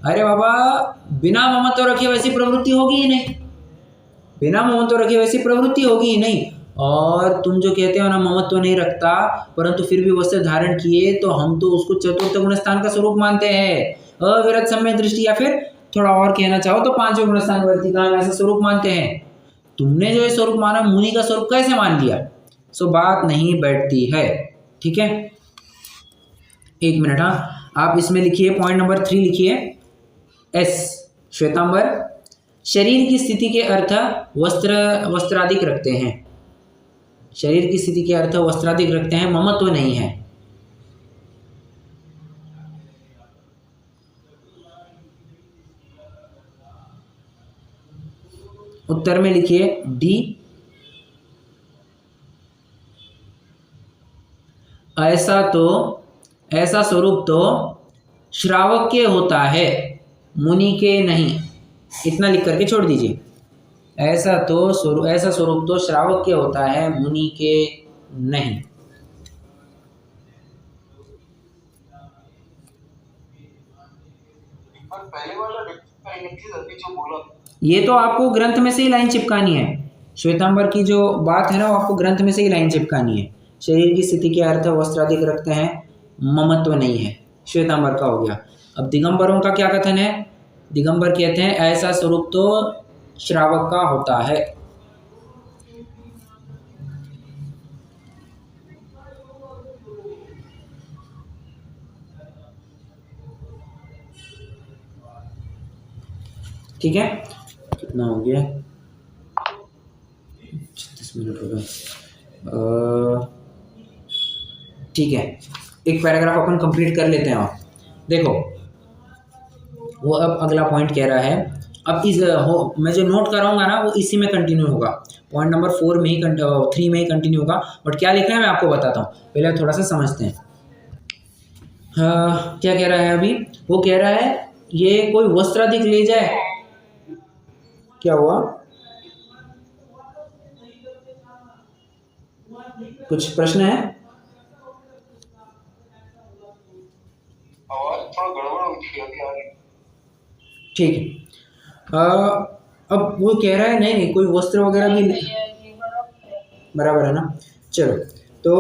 अरे बाबा बिना ममत्व रखे वैसी प्रवृत्ति होगी ही नहीं, बिना ममत्व रखे वैसी प्रवृत्ति होगी ही नहीं। और तुम जो कहते हो ना ममत्व नहीं रखता परंतु फिर भी वस्त्र धारण किए, तो हम तो उसको चतुर्थ गुण स्थान का स्वरूप मानते हैं। अविरत सम्यक दृष्टि, या फिर थोड़ा और कहना चाहो तो पांचवें गुण स्थान वर्ती का हम ऐसा स्वरूप मानते हैं। तुमने जो ये स्वरूप माना मुनि का स्वरूप कैसे मान लिया? सो बात नहीं बैठती है। ठीक है, एक मिनट। हाँ, आप इसमें लिखिए पॉइंट नंबर 3 लिखिए एस श्वेतांबर, शरीर की स्थिति के अर्थ वस्त्राधिक रखते हैं। शरीर की स्थिति के अर्थ वस्त्राधिक रखते हैं, ममत्व नहीं है। उत्तर में लिखिए डी, ऐसा स्वरूप तो श्रावक होता है, मुनि के नहीं। इतना लिख करके छोड़ दीजिए। ऐसा स्वरूप तो श्रावक के होता है, मुनि के नहीं। पहले वाला जो बोला, ये तो आपको ग्रंथ में से ही लाइन चिपकानी है। श्वेतांबर की जो बात है ना, वो आपको ग्रंथ में से ही लाइन चिपकानी है। शरीर की स्थिति के अर्थ वस्त्राधिक रखते हैं, ममत्व नहीं है। श्वेतांबर का हो गया। अब दिगंबरों का क्या कथन है? दिगंबर कहते हैं ऐसा स्वरूप तो श्रावक का होता है। ठीक है, कितना हो गया? 36 मिनट हो गए। ठीक है, एक पैराग्राफ अपन कंप्लीट कर लेते हैं। और देखो, वो अब अगला पॉइंट कह रहा है। अब मैं जो नोट कराऊंगा ना वो इसी में कंटिन्यू होगा। पॉइंट नंबर 3 में ही कंटिन्यू होगा। बट क्या लिखना है मैं आपको बताता हूँ, पहले थोड़ा सा समझते हैं। क्या कह रहा है अभी? वो कह रहा है ये कोई वस्त्राधिक ले जाए। क्या हुआ? कुछ प्रश्न है? आवाज थोड़ा गड़बड़ होती है। ठीक है, अब वो कह रहा है नहीं कोई वस्त्र वगैरह भी, बराबर है ना। चलो, तो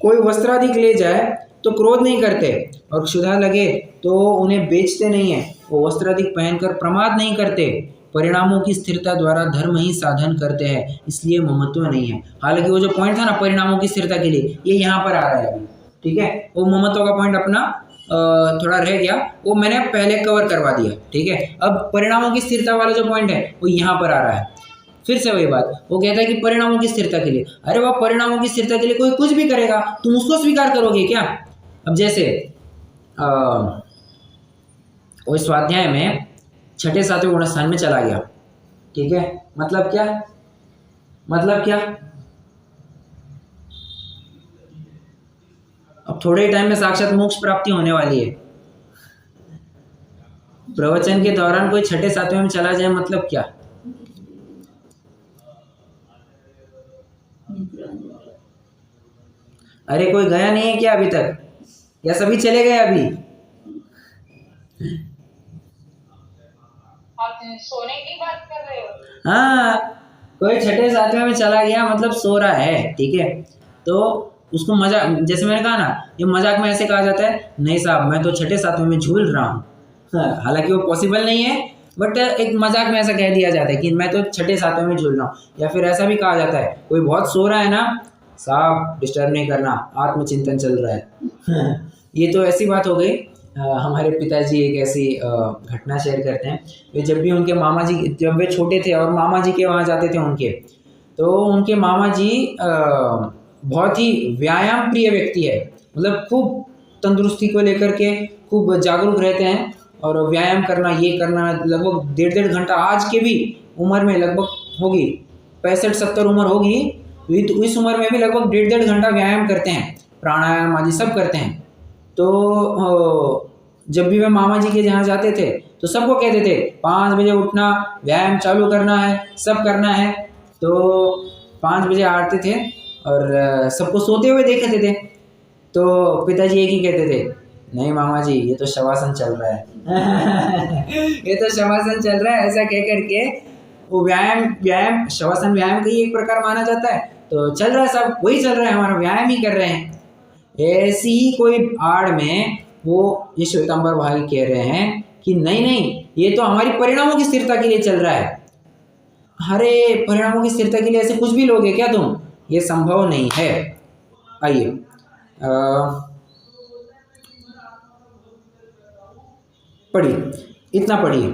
कोई वस्त्राधिक ले जाए तो क्रोध नहीं करते, और क्षुधा लगे तो उन्हें बेचते नहीं है। वो वस्त्राधिक पहनकर प्रमाद नहीं करते, परिणामों की स्थिरता द्वारा धर्म ही साधन करते हैं, इसलिए ममत्व नहीं है। हालांकि वो जो पॉइंट था ना परिणामों की स्थिरता के लिए, ये यहाँ पर आ रहा है अभी। ठीक है, वो ममत्व का पॉइंट अपना थोड़ा रह गया, वो मैंने पहले कवर करवा दिया। ठीक है, अब परिणामों की स्थिरता वाला जो पॉइंट है वो यहाँ पर आ रहा है। फिर से वही बात, वो कहता है कि परिणामों की स्थिरता के लिए। अरे वह परिणामों की स्थिरता के लिए कोई कुछ भी करेगा, तुम उसको स्वीकार करोगे क्या? अब जैसे वो स्वाध्याय में 6ठे 7वें गुण स्थान में चला गया। ठीक है, मतलब क्या? अब थोड़े ही टाइम में साक्षात मोक्ष प्राप्ति होने वाली है। प्रवचन के दौरान कोई 6ठे 7वें में चला जाए मतलब क्या? अरे कोई गया नहीं है क्या अभी तक, या सभी चले गए अभी? आप सोने की बात कर रहे हो? हाँ, कोई 6ठे 7वें में चला गया मतलब सो रहा है। ठीक है, तो उसको मजाक, जैसे मैंने कहा ना, ये मजाक में ऐसे कहा जाता है, नहीं साहब मैं तो 6ठे 7वें में झूल रहा हूँ। हालांकि वो पॉसिबल नहीं है, बट एक मजाक में ऐसा कह दिया जाता है कि मैं तो 6ठे 7वें में झूल रहा हूँ। या फिर ऐसा भी कहा जाता है, कोई बहुत सो रहा है ना, साहब डिस्टर्ब नहीं करना, आत्मचिंतन चल रहा है। ये तो ऐसी बात हो गई। हमारे पिताजी एक ऐसी घटना शेयर करते हैं। वे जब भी उनके मामा जी, जब वे छोटे थे और मामा जी के वहाँ जाते थे उनके, तो उनके मामा जी बहुत ही व्यायाम प्रिय व्यक्ति है। मतलब खूब तंदुरुस्ती को लेकर के खूब जागरूक रहते हैं, और व्यायाम करना, ये करना, लगभग 1.5 घंटा, आज के भी उम्र में लगभग होगी 65-70 उम्र होगी, तो इस उम्र में भी लगभग 1.5 घंटा व्यायाम करते हैं, प्राणायाम आदि सब करते हैं। तो जब भी वे मामा जी के जहाँ जाते थे तो सबको कहते थे 5 बजे उठना, व्यायाम चालू करना है, सब करना है। तो 5 बजे आते थे और सबको सोते हुए देखते थे। तो पिताजी एक ही कहते थे, नहीं मामा जी ये तो शवासन चल रहा है। ये तो शवासन चल रहा है, ऐसा कह करके वो व्यायाम शवासन व्यायाम का ही एक प्रकार माना जाता है। तो चल रहा है, सब वही चल रहा है, हमारा व्यायाम ही कर रहे हैं। ऐसी ही कोई आड़ में वो ये श्वेतांबर भाई कह रहे हैं कि नहीं नहीं, ये तो हमारी परिणामों की स्थिरता के लिए चल रहा है। अरे परिणामों की स्थिरता के लिए ऐसे कुछ भी लोगे क्या तुम? ये संभव नहीं है। आइए पढ़िए, इतना पढ़िए।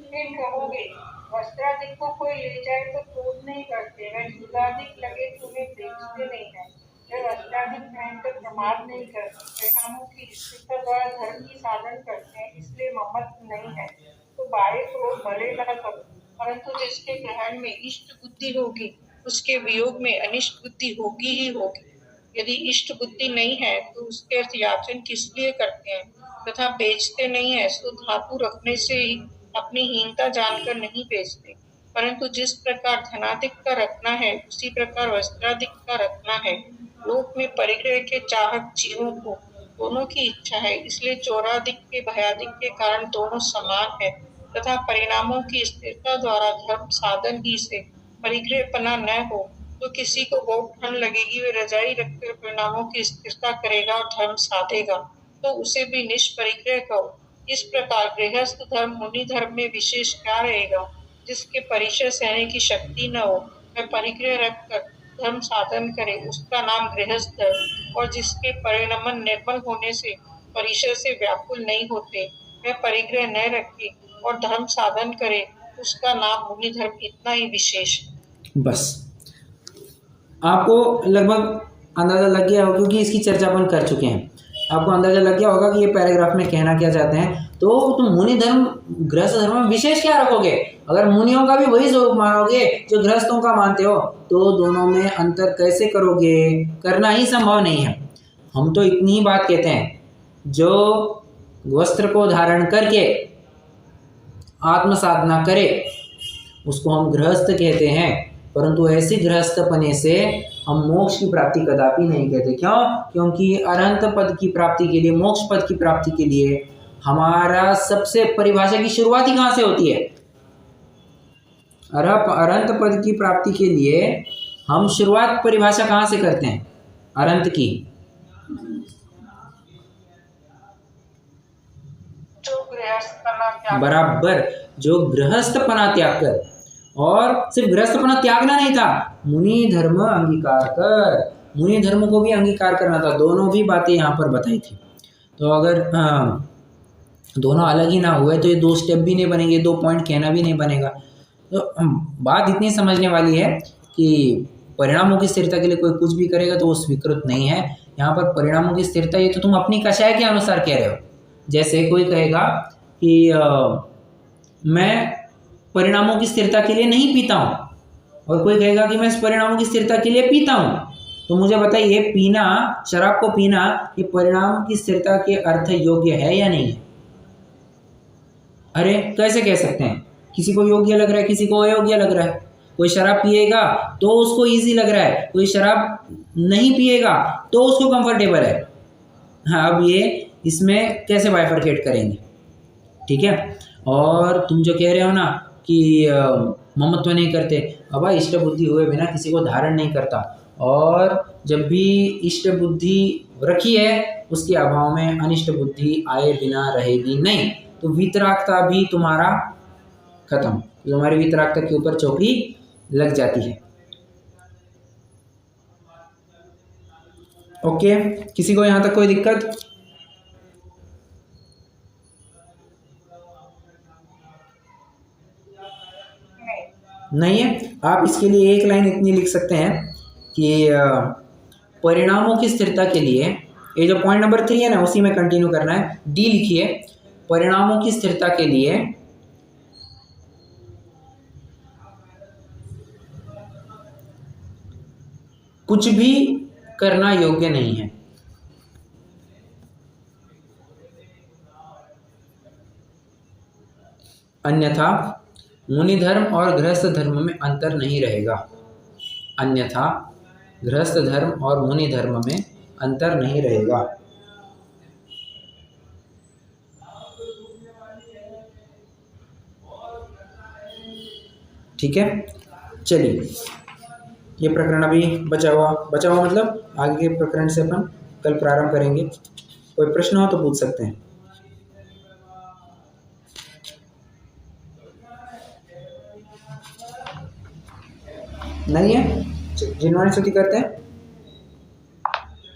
फिर कहोगे वस्त्राधिक को कोई ले जाए तो क्रोध नहीं करते, वह शूलाधिक लगे तुम्हें बेचते नहीं है, वह वस्त्राधिक पहनकर प्रमाद नहीं करते, परिणामों की स्थिरता द्वारा धर्म की साधन करते हैं, इसलिए ममत्व नहीं है। तो बाह्य क्रोध भले न करो, परंतु जिसके ग्रहण में इष्ट बुद्धि होगी उसके वियोग में अनिष्ट बुद्धि होगी ही होगी। यदि इष्ट बुद्धि नहीं है तो उसके अर्थ याचन किस लिए करते हैं तथा बेचते नहीं है, सो धातु रखने से ही अपनी हीनता जानकर नहीं बेचते। परंतु जिस प्रकार धनाधिक का रखना है उसी प्रकार वस्त्राधिक का रखना है। लोक में परिग्रह के चाहक जीवों को दोनों की इच्छा है, इसलिए चोराधिक के भयाधिक के कारण दोनों समान है तथा परिणामों की स्थिरता द्वारा धर्म साधन ही से परिग्रहपना न हो तो किसी को बहुत ठंड लगेगी, वे रजाई रखकर परिणामों की स्थिरता करेगा और धर्म साधेगा, तो उसे भी निष्परिग्रह कहो। इस प्रकार गृहस्थ धर्म मुनि धर्म में विशेष क्या रहेगा? जिसके परिचय सहने की शक्ति न हो वह परिग्रह रखकर धर्म साधन करे, उसका नाम गृहस्थ धर्म, और जिसके परिणमन निर्मल होने से परिचय से व्याकुल नहीं होते वह परिग्रह न रखे और धर्म साधन करे, उसका नाम मुनि धर्म। इतना ही विशेष। बस आपको लगभग अंदाज़ा लग गया होगा, क्योंकि इसकी चर्चा अपन कर चुके हैं। आपको अंदाज़ा लग गया होगा कि ये पैराग्राफ में कहना क्या चाहते हैं। तो तुम मुनि धर्म गृहस्थ धर्म में विशेष क्या रखोगे? अगर मुनियों का भी वही स्वरूप मानोगे जो गृहस्थों का मानते हो, तो दोनों में अंतर कैसे करोगे? करना ही संभव नहीं है। हम तो इतनी ही बात कहते हैं, जो वस्त्र को धारण करके आत्म साधना करे उसको हम गृहस्थ कहते हैं, परंतु ऐसे गृहस्थपने से हम मोक्ष की प्राप्ति कदापि नहीं कहते। क्यों? क्योंकि अरहंत पद की प्राप्ति के लिए, मोक्ष पद की प्राप्ति के लिए हमारा सबसे परिभाषा की शुरुआत ही कहाँ से होती है? अरहंत पद की प्राप्ति के लिए हम शुरुआत परिभाषा कहाँ से करते हैं? अरहंत की बराबर, जो गृहस्थपना त्याग कर, और सिर्फ गृहस्थपना त्यागना नहीं था, मुनि धर्म अंगीकार कर, मुनि धर्म को भी अंगीकार करना था। दोनों भी बातें यहाँ पर बताई थी। तो अगर दोनों अलग ही ना हुए तो ये दो स्टेप भी नहीं बनेंगे, दो पॉइंट कहना भी नहीं बनेगा। तो बात इतनी समझने वाली है कि परिणामों की स्थिरता के लिए कोई कुछ भी करेगा तो वो स्वीकृत नहीं है। यहाँ पर परिणामों की स्थिरता ये तो तुम अपनी कषाय के अनुसार कह रहे हो। जैसे कोई कहेगा कि मैं परिणामों की स्थिरता के लिए नहीं पीता हूँ, और कोई कहेगा कि मैं इस परिणामों की स्थिरता के लिए पीता हूँ। तो मुझे बताइए, पीना, शराब को पीना, ये परिणामों की स्थिरता के अर्थ योग्य है या नहीं है? अरे कैसे कह सकते हैं? किसी को योग्य लग रहा है, किसी को अयोग्य लग रहा है। कोई शराब पिएगा तो उसको इजी लग रहा है, कोई शराब नहीं पिएगा तो उसको कंफर्टेबल है। हाँ, अब ये इसमें कैसे बाइफरकेट करेंगे? ठीक है। और तुम जो कह रहे हो ना कि ममत्व नहीं करते, अब इष्ट बुद्धि हुए बिना किसी को धारण नहीं करता, और जब भी इष्ट बुद्धि रखी है उसके अभाव में अनिष्ट बुद्धि आए बिना रहेगी नहीं। तो वितरागता भी तुम्हारा खत्म, तो तुम्हारी वितरागता के ऊपर चौकड़ी लग जाती है। ओके, किसी को यहाँ तक कोई दिक्कत? नहीं है। आप इसके लिए एक लाइन इतनी लिख सकते हैं कि परिणामों की स्थिरता के लिए, ये जो पॉइंट नंबर 3 है ना, उसी में कंटिन्यू करना है। डी लिखिए, परिणामों की स्थिरता के लिए कुछ भी करना योग्य नहीं है। अन्यथा मुनि धर्म और गृहस्थ धर्म में अंतर नहीं रहेगा। अन्यथा गृहस्थ धर्म और मुनि धर्म में अंतर नहीं रहेगा। ठीक है, चलिए ये प्रकरण अभी बचा हुआ मतलब आगे के प्रकरण से अपन कल प्रारंभ करेंगे। कोई प्रश्न हो तो पूछ सकते हैं। नहीं है, जिन्होंने स्तुति करते हैं